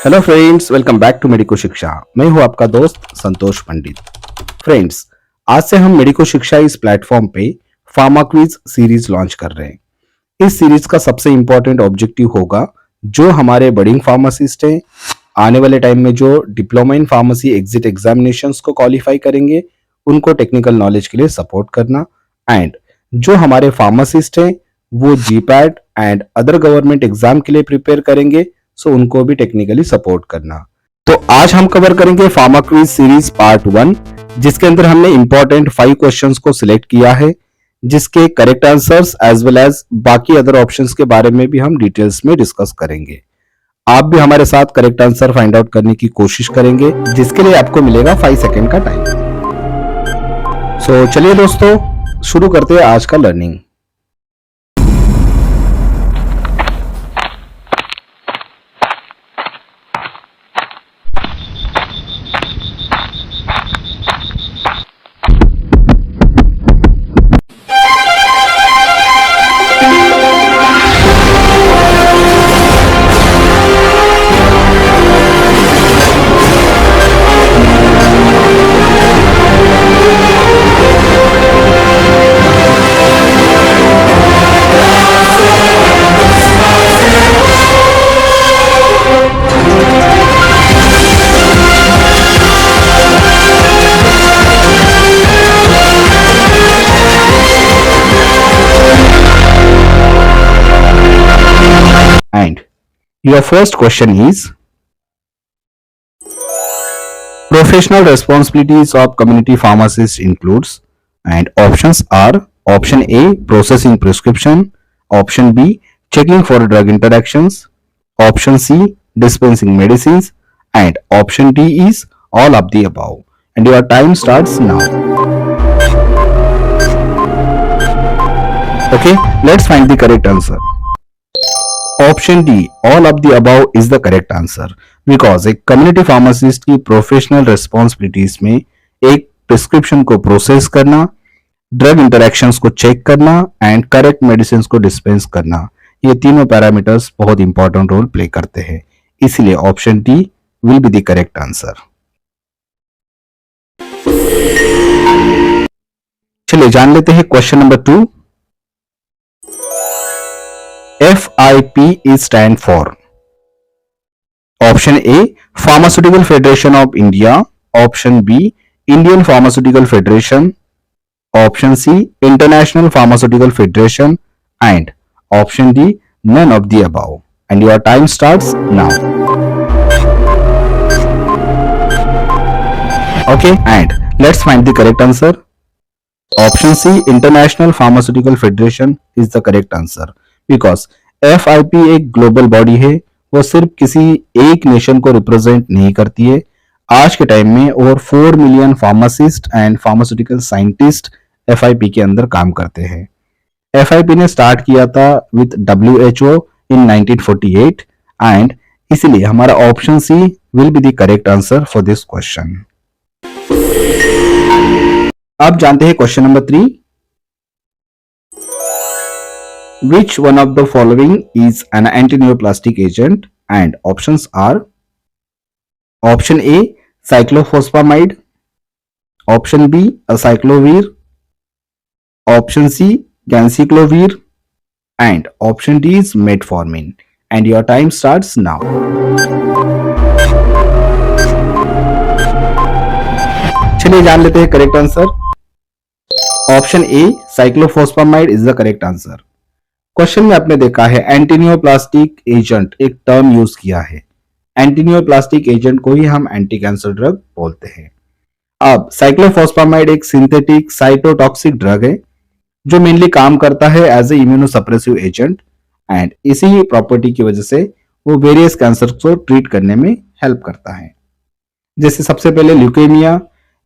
Hello friends, welcome back to Medico Shiksha. मैं हूं आपका दोस्त संतोष पंडित। फ्रेंड्स, आज से हम मेडिको शिक्षा इस प्लेटफॉर्म पे फार्मा क्विज सीरीज लॉन्च कर रहे हैं। इस सीरीज का सबसे इंपॉर्टेंट ऑब्जेक्टिव होगा जो हमारे बडिंग फार्मासिस्ट हैं, आने वाले टाइम में जो diploma in pharmacy exit examinations को क्वालिफाई करेंगे उनको टेक्निकल नॉलेज के लिए सपोर्ट करना, एंड जो हमारे फार्मासिस्ट हैं वो GPAT and other government exam के लिए प्रिपेयर करेंगे, सो उनको भी टेक्निकली सपोर्ट करना। तो आज हम कवर करेंगे फार्मा क्विज सीरीज पार्ट 1, जिसके अंदर हमने इंपॉर्टेंट 5 क्वेश्चंस को सिलेक्ट किया है, जिसके correct answers as well as बाकी अदर ऑप्शंस के बारे में भी हम डिटेल्स में डिस्कस करेंगे। आप भी हमारे साथ करेक्ट आंसर फाइंड आउट करने की कोशिश करेंगे, जिसके लिए आपको मिलेगा 5 सेकेंड का टाइम। सो चलिए दोस्तों, शुरू करते हैं आज का learning. And your first question is professional responsibilities of community pharmacist includes, and options are option A processing prescription, option B checking for drug interactions, option C dispensing medicines, and option D is all of the above. And your time starts now. Okay, let's find the correct answer. Option D all of the above is the correct answer, because एक community pharmacist की professional responsibilities में एक prescription को process करना, drug interactions को check करना and correct medicine को dispense करना, ये तीनों पैरामीटर्स बहुत इंपॉर्टेंट रोल प्ले करते हैं। इसलिए option D will be the correct answer. चलिए जान लेते हैं question number 2। FIP is stand for option A Pharmaceutical Federation of India, option B Indian Pharmaceutical Federation, option C International Pharmaceutical Federation, and option D none of the above. And your time starts now. Okay, and let's find the correct answer. Option C International Pharmaceutical Federation is the correct answer, because FIP एक global body है, वो सिर्फ किसी एक nation को represent नहीं करती है। आज के टाइम में over 4 million pharmacist and pharmaceutical scientist FIP के अंदर काम करते हैं। FIP ने स्टार्ट किया था विद WHO इन 1948, एंड इसलिए हमारा option C will be the correct answer for this question. अब जानते हैं question number 3। Which one of the following is an antineoplastic agent? And options are option A cyclophosphamide, option B acyclovir, option C ganciclovir, and option D is metformin. And your time starts now. चलिए जान लेते हैं correct answer. Option A cyclophosphamide is the correct answer. Question में आपने देखा है एंटीनियोप्लास्टिक agent एक term use किया है। एंटीनियोप्लास्टिक एजेंट को ही हम एंटी कैंसर ड्रग बोलते हैं। अब साइक्लोफॉस्फामाइड एक सिंथेटिक साइटोटॉक्सिक ड्रग है जो मेनली काम करता है as a immunosuppressive agent, and इसी प्रॉपर्टी की वजह से वो वेरियस कैंसर को ट्रीट करने में हेल्प करता है। जैसे सबसे पहले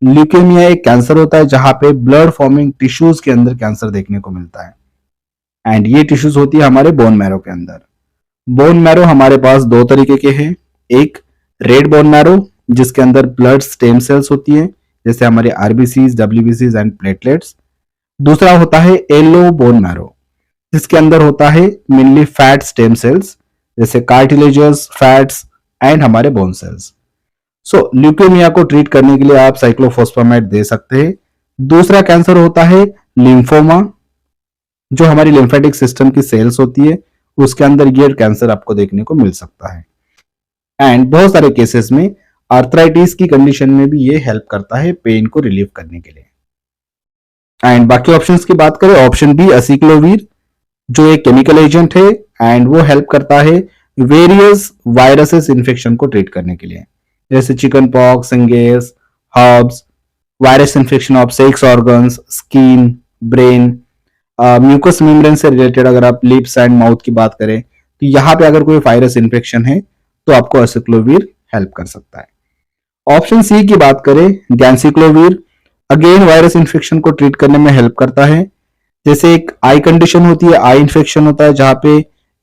ल्यूकेमिया एक कैंसर होता है जहां पे ब्लड फॉर्मिंग टिश्यूज के अंदर कैंसर देखने को मिलता है, एंड ये टिश्यूज होती है हमारे बोन मैरो के अंदर। बोन मैरो हमारे पास दो तरीके के हैं, एक रेड बोन मैरो जिसके अंदर ब्लड स्टेम सेल्स होती है जैसे हमारे आरबीसीज, डब्ल्यूबीसीज एंड प्लेटलेट्स। दूसरा होता है येलो बोन मैरो जिसके अंदर होता है मेनली फैट स्टेम सेल्स जैसे कार्टिलेजस, फैट्स एंड हमारे बोन सेल्स। सो ल्यूकेमिया को ट्रीट करने के लिए आप साइक्लोफॉस्फेमाइड दे सकते हैं। दूसरा कैंसर होता है लिम्फोमा, जो हमारी लिम्फेटिक सिस्टम की सेल्स होती है, उसके अंदर ये कैंसर आपको देखने को मिल सकता है। एंड बहुत सारे केसेस में आर्थराइटिस की कंडीशन में भी ये हेल्प करता है पेन को रिलीव करने के लिए। एंड बाकी ऑप्शंस की बात करें, ऑप्शन बी असिक्लोवीर, जो एक केमिकल एजेंट है एंड वो हेल्प करता है वेरियस वायरसेस इन्फेक्शन को ट्रीट करने के लिए, जैसे chicken pox, shingles, herpes, virus infection of sex organs, skin, brain, mucous membrane से रिलेटेड अगर आप लिप्स एंड माउथ की बात करें तो यहाँ पे अगर कोई वायरस इन्फेक्शन है तो आपको एसिक्लोवीर हेल्प कर सकता है। ऑप्शन सी की बात करें, गैंसिक्लोवीर, अगेन वायरस इन्फेक्शन को ट्रीट करने में हेल्प करता है। जैसे एक आई कंडीशन होती है, आई इन्फेक्शन होता है जहां पे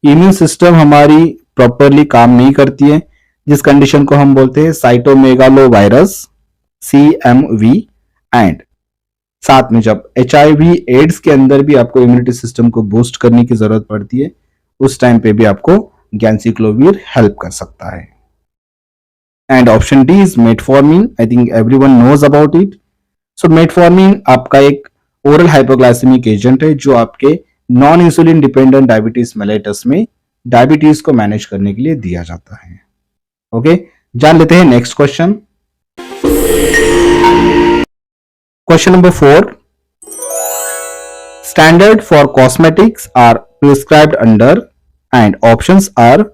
इम्यून सिस्टम हमारी प्रॉपरली काम नहीं करती है, जिस कंडीशन को हम बोलते हैं साइटोमेगालो वायरस, CMV। एंड साथ में जब HIV एड्स के अंदर भी आपको इम्यूनिटी सिस्टम को बूस्ट करने की जरूरत पड़ती है, उस टाइम पे भी आपको गैंसिक्लोवीर हेल्प कर सकता है। And option D is metformin, I think everyone knows about it. So metformin आपका एक ओरल हाइपोग्लाइसेमिक एजेंट है जो आपके non insulin dependent diabetes mellitus में डायबिटीज को मैनेज करने के लिए दिया जाता है। ओके, जान लेते हैं next question. Question number 4, standard for cosmetics are prescribed under, and options are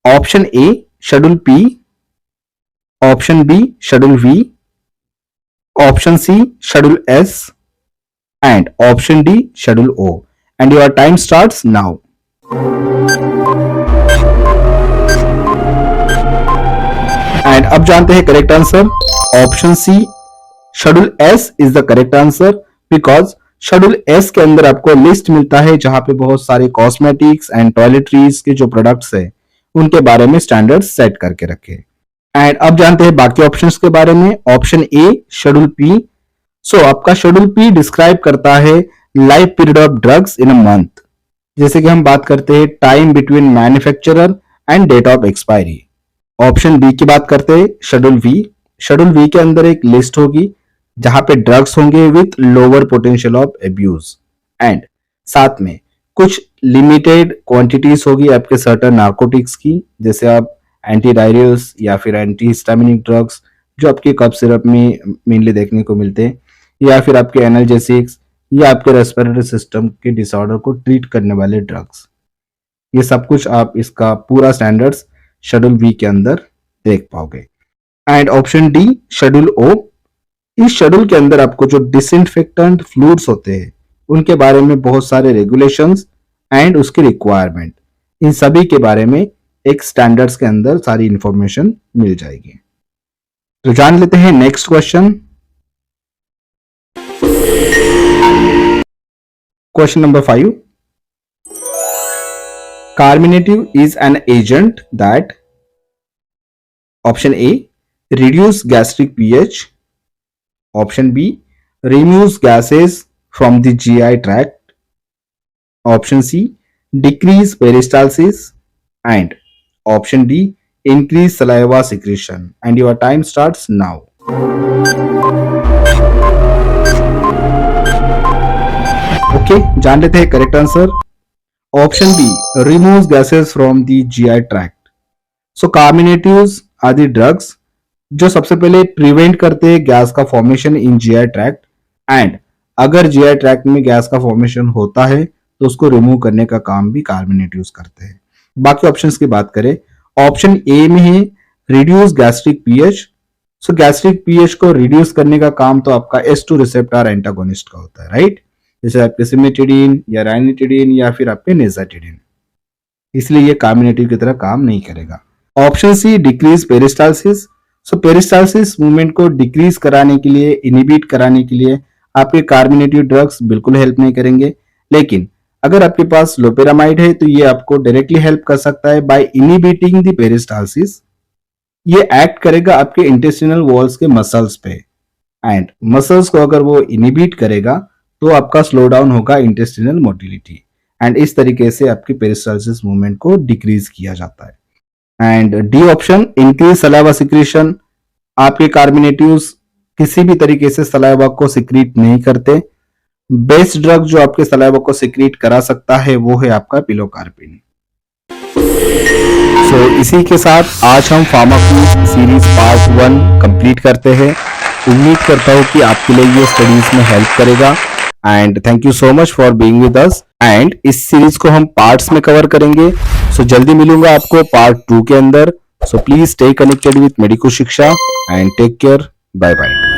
option A schedule P, option B schedule V, option C schedule S, and option D schedule O, and your time starts now. And अब जानते हैं correct answer. Option C schedule S is the correct answer, because schedule S के अंदर आपको list मिलता है जहां पे बहुत सारे कॉस्मेटिक्स एंड टॉयलेटरीज के जो प्रोडक्ट्स है उनके बारे में स्टैंडर्ड सेट करके रखे। एंड अब जानते हैं बाकी ऑप्शंस के बारे में। Option A schedule P, so आपका शेड्यूल पी डिस्क्राइब करता है life period of drugs in a month, जैसे कि हम बात करते हैं time between manufacturer and date of expiry. Option B की बात करते हैं शेड्यूल वी, शेड्यूल वी के अंदर एक लिस्ट होगी जहां पे ड्रग्स होंगे with lower potential of abuse, and साथ में कुछ लिमिटेड क्वांटिटीज होगी आपके सर्टेन नार्कोटिक्स की, जैसे आप एंटी डायरियल्स या फिर एंटी हिस्टामिनिक ड्रग्स जो आपके कफ सिरप में मेनली देखने को मिलते हैं, या फिर आपके एनाल्जेसिक्स या आपके रेस्पिरेटरी सिस्टम के डिसऑर्डर को ट्रीट करने वाले ड्रग्स। ये सब कुछ आप इसका पूरा स्टैंडर्ड्स शेड्यूल वी के अंदर देख पाओगे। एंड ऑप्शन डी शेड्यूल ओ, इस शेड्यूल के अंदर आपको जो डिसइंफेक्टेंट फ्लूइड्स होते हैं उनके बारे में बहुत सारे रेगुलेशंस एंड उसकी रिक्वायरमेंट, इन सभी के बारे में एक स्टैंडर्ड्स के अंदर सारी इंफॉर्मेशन मिल जाएगी। तो जान लेते हैं next question. Question number 5. Carminative is an agent that, option A, reduce gastric pH, option B, removes gases from the GI tract, option C, decrease peristalsis, and option D, increase saliva secretion. And your time starts now. Okay, जान लेते हैं correct answer. Option B removes gases from the GI tract. So carminatives are the drugs जो सबसे पहले prevent करते हैं gas का formation in GI tract, and अगर जीआई ट्रैक्ट में गैस का फॉर्मेशन होता है तो उसको रिमूव करने का काम भी कार्मिनेटिव्स करते हैं। बाकी ऑप्शंस की बात करें, ऑप्शन ए में है रिड्यूस गैस्ट्रिक पीएच। सो गैस्ट्रिक पीएच को रिड्यूस करने का काम तो आपका S2 रिसेप्टर एंटागोनिस्ट का होता है, राइट, जैसे आपके सिमेटिडीन या राइनिटिडीन या फिर आपके नेजाटिडीन, इसलिए ये कार्मिनेटिव की तरह काम नहीं करेगा। Option C decrease peristalsis. So peristalsis movement को डिक्रीज कराने के लिए, इनिबिट कराने के लिए आपके कार्मिनेटिव ड्रग्स बिल्कुल हेल्प नहीं करेंगे, लेकिन अगर आपके पास लोपेरामाइड है तो ये आपको डायरेक्टली हेल्प कर सकता है बाय इनिबिटिंग द पेरिस्टालसिस। ये एक्ट करेगा आपके इंटेस्टिनल वॉल्स के मसल्स पे, एंड मसल्स को अगर वो इनिबिट करेगा तो आपका स्लो डाउन होगा इंटेस्टिनल मोटिलिटी, एंड इस तरीके से आपकी पेरिस्टालसिस मूवमेंट को डिक्रीज किया जाता है। And D option increase saliva secretion, आपके कार्मिनेटिव्स किसी भी तरीके से सलाइवा को सिक्रीट नहीं करते। बेस्ट ड्रग जो आपके सलाइवा को सिक्रीट करा सकता है वो है आपका पिलोकार्पिन। इसी के साथ आज हम फार्माक्यूज सीरीज पार्ट 1 कंप्लीट करते हैं। उम्मीद करता हूँ कि आपके लिए ये स्टडीज में हेल्प करेगा and thank you so much for being with us. And इस सीरीज को हम पार्ट्स में कवर करेंगे। जल्दी मिलूंगा आपको पार्ट 2 के अंदर। Please stay connected with Medico Shiksha and take care. Bye bye.